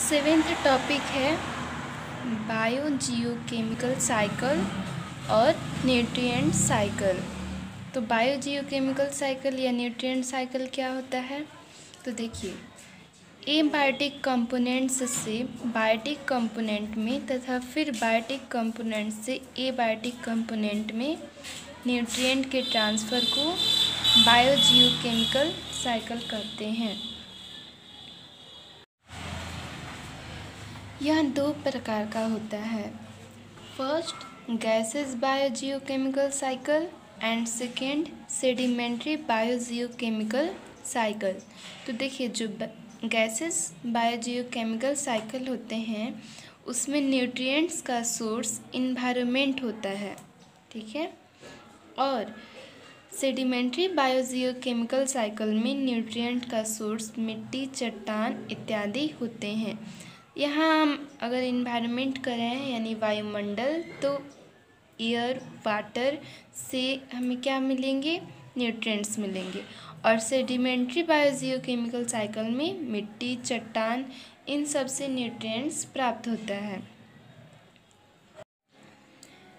Seventh topic है bio geochemical cycle और nutrient cycle. तो बायो जियोकेमिकल साइकिल या न्यूट्रिएंट साइकिल क्या होता है? तो देखिए, एबायोटिक कंपोनेंट्स से बायोटिक कंपोनेंट में तथा फिर बायोटिक कंपोनेंट से एबायोटिक कंपोनेंट में न्यूट्रिएंट के ट्रांसफ़र को बायो जियोकेमिकल साइकिल कहते हैं। यह दो प्रकार का होता है। First, gases bio geochemical cycle and second, sedimentary bio geochemical cycle. तो देखिए, जो गैसेस बायो जियोकेमिकल साइकिल होते हैं उसमें न्यूट्रिएंट्स का सोर्स इन्वायरमेंट होता है, ठीक है। और सेडिमेंट्री बायो जियोकेमिकल साइकिल में न्यूट्रिएंट का सोर्स मिट्टी, चट्टान इत्यादि होते हैं। यहाँ हम अगर इन्वायरमेंट करें यानी वायुमंडल, तो एयर, वाटर से हमें क्या मिलेंगे? न्यूट्रिएंट्स मिलेंगे। और सेडिमेंट्री बायो जियोकेमिकल साइकिल में मिट्टी, चट्टान इन सब से न्यूट्रिएंट्स प्राप्त होता है।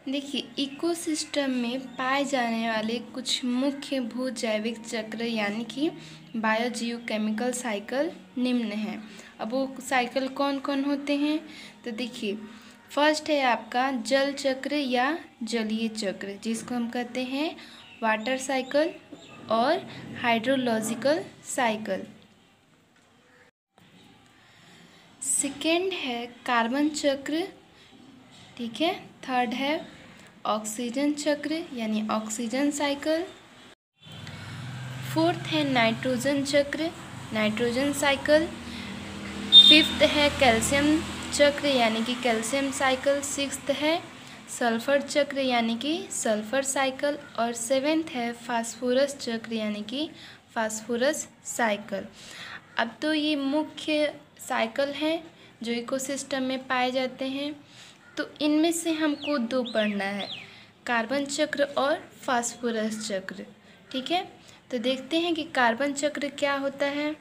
देखिए, इकोसिस्टम में पाए जाने वाले कुछ मुख्य भूजैविक चक्र यानी कि बायो जियोकेमिकल साइकिल निम्न हैं। अब वो साइकिल कौन कौन होते हैं? तो देखिए, फर्स्ट है आपका जल चक्र या जलीय चक्र, जिसको हम कहते हैं वाटर साइकिल और हाइड्रोलॉजिकल साइकिल। सेकेंड है कार्बन चक्र, ठीक है। थर्ड है ऑक्सीजन चक्र यानी ऑक्सीजन साइकिल। फोर्थ है नाइट्रोजन चक्र, नाइट्रोजन साइकिल। फिफ्थ है कैल्शियम चक्र यानी कि कैल्शियम साइकिल। सिक्स्थ है सल्फर चक्र यानी कि सल्फर साइकिल। और सेवेंथ है फास्फोरस चक्र यानी कि फास्फोरस साइकिल। अब तो ये मुख्य साइकिल हैं जो इकोसिस्टम में पाए जाते हैं। तो इनमें से हमको दो पढ़ना है, कार्बन चक्र और फास्फोरस चक्र, ठीक है। तो देखते हैं कि कार्बन चक्र क्या होता है।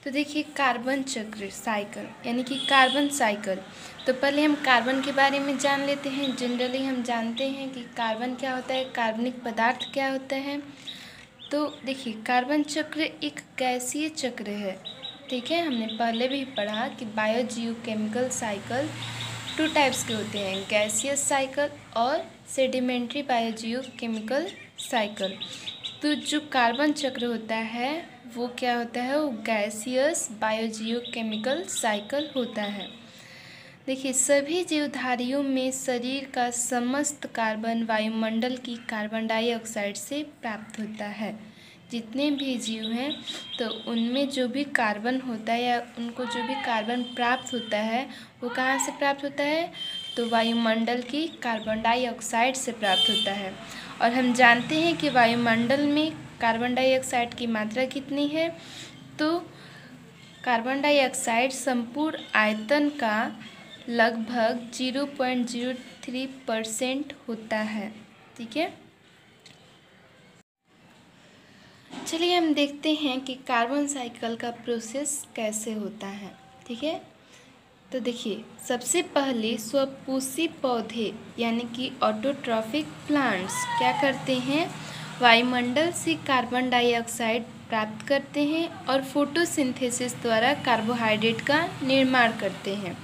तो देखिए, कार्बन चक्र साइकिल यानी कि कार्बन साइकिल। तो पहले हम कार्बन के बारे में जान लेते हैं। जनरली हम जानते हैं कि कार्बन क्या होता है, कार्बनिक पदार्थ क्या होता है। तो देखिए, कार्बन चक्र एक गैसीय चक्र है, ठीक है। हमने पहले भी पढ़ा कि bio geochemical cycle two types के होते हैं, गैसियस साइकिल और सेडिमेंट्री बायो जियोकेमिकल साइकिल। तो जो कार्बन चक्र होता है वो क्या होता है? वो गैसियस बायो जियोकेमिकल साइकिल होता है। देखिए, सभी जीवधारियों में शरीर का समस्त कार्बन वायुमंडल की कार्बन डाइऑक्साइड से प्राप्त होता है। जितने भी जीव हैं तो उनमें जो भी कार्बन होता है या उनको जो भी कार्बन प्राप्त होता है वो कहाँ से प्राप्त होता है? तो वायुमंडल की कार्बन डाइऑक्साइड से प्राप्त होता है। और हम जानते हैं कि वायुमंडल में कार्बन डाइऑक्साइड की मात्रा कितनी है? तो कार्बन डाइऑक्साइड संपूर्ण आयतन का लगभग 0.03% होता है, ठीक है। चलिए हम देखते हैं कि कार्बन साइकिल का प्रोसेस कैसे होता है, ठीक है। तो देखिए, सबसे पहले स्वपोषी पौधे यानी कि ऑटोट्रॉफिक प्लांट्स क्या करते हैं? वायुमंडल से कार्बन डाइऑक्साइड प्राप्त करते हैं और फोटोसिंथेसिस द्वारा कार्बोहाइड्रेट का निर्माण करते हैं।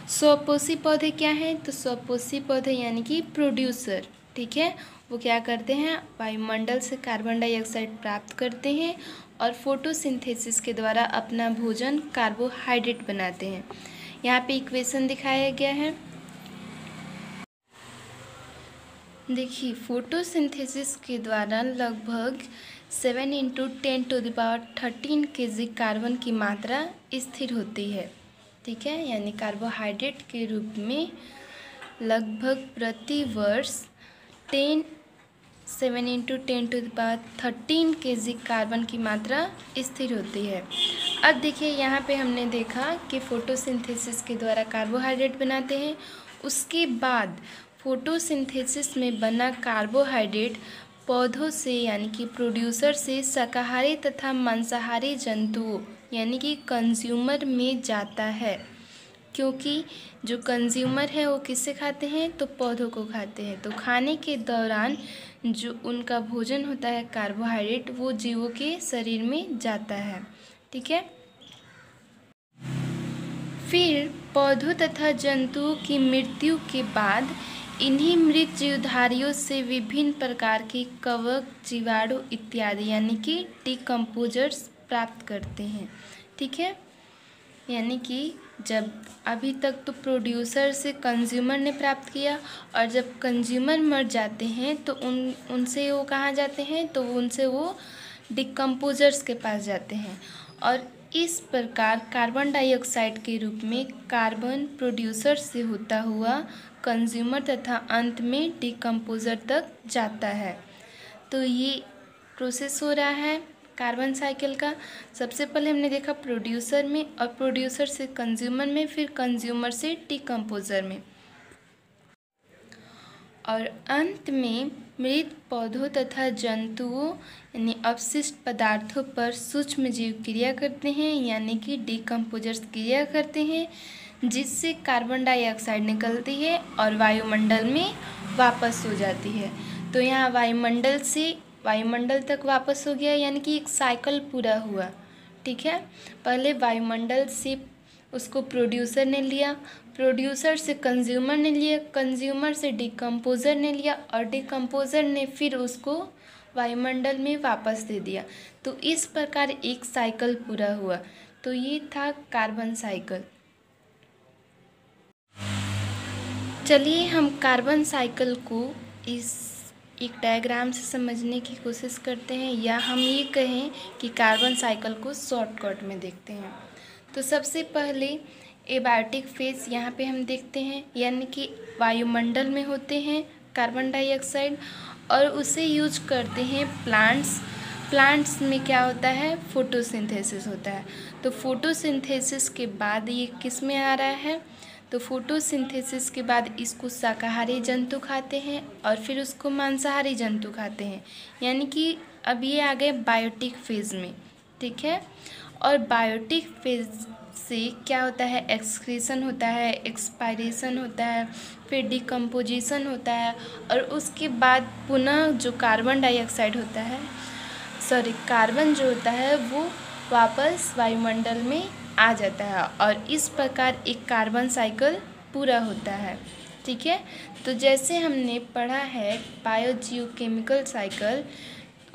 स्वपोषी पौधे क्या हैं? तो स्वपोषी पौधे यानी कि प्रोड्यूसर, ठीक है। वो क्या करते हैं? वायुमंडल से कार्बन डाइऑक्साइड प्राप्त करते हैं और फोटोसिंथेसिस के द्वारा अपना भोजन कार्बोहाइड्रेट बनाते हैं। यहाँ पे इक्वेशन दिखाया गया है। देखिए, फोटोसिंथेसिस के द्वारा लगभग 7 × 10⁻13 kg कार्बन की मात्रा स्थिर होती है, ठीक है। यानी कार्बोहाइड्रेट के रूप में लगभग प्रति वर्ष 7 × 10⁻13 kg कार्बन की मात्रा स्थिर होती है। अब देखिए, यहाँ पे हमने देखा कि फोटोसिंथेसिस के द्वारा कार्बोहाइड्रेट बनाते हैं। उसके बाद फोटोसिंथेसिस में बना कार्बोहाइड्रेट पौधों से यानी कि प्रोड्यूसर से शाकाहारी तथा मांसाहारी जंतुओं यानी कि कंज्यूमर में जाता है, क्योंकि जो कंज्यूमर है वो किससे खाते हैं, तो पौधों को खाते हैं। तो खाने के दौरान जो उनका भोजन होता है कार्बोहाइड्रेट, वो जीवों के शरीर में जाता है। ठीक है। फिर पौधों तथा जंतुओं की मृत्यु के बाद इन्हीं मृत जीवधारियों से विभिन्न प्रकार के कवक, जीवाणु इत्यादि यानी कि डिकम्पोजर्स प्राप्त करते हैं। ठीक है। यानी कि जब अभी तक तो प्रोड्यूसर से कंज्यूमर ने प्राप्त किया, और जब कंज्यूमर मर जाते हैं तो उनसे वो कहाँ जाते हैं, तो उनसे वो डिकम्पोजर्स के पास जाते हैं। और इस प्रकार कार्बन डाइऑक्साइड के रूप में कार्बन प्रोड्यूसर से होता हुआ कंज्यूमर तथा अंत में डिकम्पोजर तक जाता है। तो ये प्रोसेस हो रहा है कार्बन साइकिल का। सबसे पहले हमने देखा प्रोड्यूसर में, और प्रोड्यूसर से कंज्यूमर में, फिर कंज्यूमर से डिकम्पोजर में, और अंत में मृत पौधों तथा जंतुओं यानी अपशिष्ट पदार्थों पर सूक्ष्म जीव क्रिया करते हैं, यानी कि डिकम्पोजर्स क्रिया करते हैं, जिससे कार्बन डाइऑक्साइड निकलती है और वायुमंडल में वापस हो जाती है। तो यहाँ वायुमंडल से वायुमंडल तक वापस हो गया, यानी कि एक साइकिल पूरा हुआ। ठीक है। पहले वायुमंडल से उसको प्रोड्यूसर ने लिया, प्रोड्यूसर से कंज्यूमर ने लिया, कंज्यूमर से डिकम्पोजर ने लिया, और डिकम्पोजर ने फिर उसको वायुमंडल में वापस दे दिया। तो इस प्रकार एक साइकिल पूरा हुआ। तो ये था कार्बन साइकिल। चलिए हम कार्बन साइकिल को इस एक डायग्राम से समझने की कोशिश करते हैं, या हम ये कहें कि कार्बन साइकिल को शॉर्टकट में देखते हैं। तो सबसे पहले एबायोटिक फेज यहाँ पे हम देखते हैं, यानी कि वायुमंडल में होते हैं कार्बन डाइऑक्साइड, और उसे यूज करते हैं प्लांट्स में क्या होता है, फोटोसिंथेसिस होता है। तो फोटोसिंथेसिस के बाद ये किस में आ रहा है, तो फोटोसिंथेसिस के बाद इसको शाकाहारी जंतु खाते हैं, और फिर उसको मांसाहारी जंतु खाते हैं, यानी कि अब ये आ गए बायोटिक फेज में। ठीक है। और बायोटिक फेज से क्या होता है, एक्सक्रीशन होता है, एक्सपायरेशन होता है, फिर डिकम्पोजिशन होता है, और उसके बाद पुनः जो कार्बन डाइऑक्साइड होता है, कार्बन जो होता है वो वापस वायुमंडल में आ जाता है, और इस प्रकार एक कार्बन साइकिल पूरा होता है। ठीक है। तो जैसे हमने पढ़ा है बायोजियोकेमिकल साइकिल,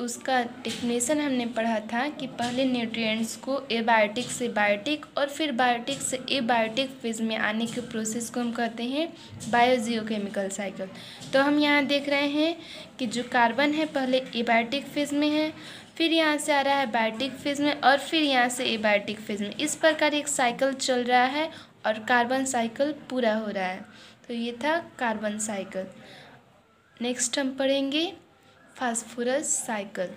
उसका डेफिनेशन हमने पढ़ा था कि पहले न्यूट्रिएंट्स को एबायोटिक से बायोटिक और फिर बायोटिक से एबायोटिक फेज में आने के प्रोसेस को हम कहते हैं बायोजियोकेमिकल साइकिल। तो हम यहाँ देख रहे हैं कि जो कार्बन है पहले एबायोटिक फेज में है, फिर यहाँ से आ रहा है बायोटिक फेज में, और फिर यहाँ से एबायोटिक फेज में। इस प्रकार एक साइकिल चल रहा है और कार्बन साइकिल पूरा हो रहा है। तो ये था कार्बन साइकिल। नेक्स्ट हम पढ़ेंगे फास्फोरस साइकिल।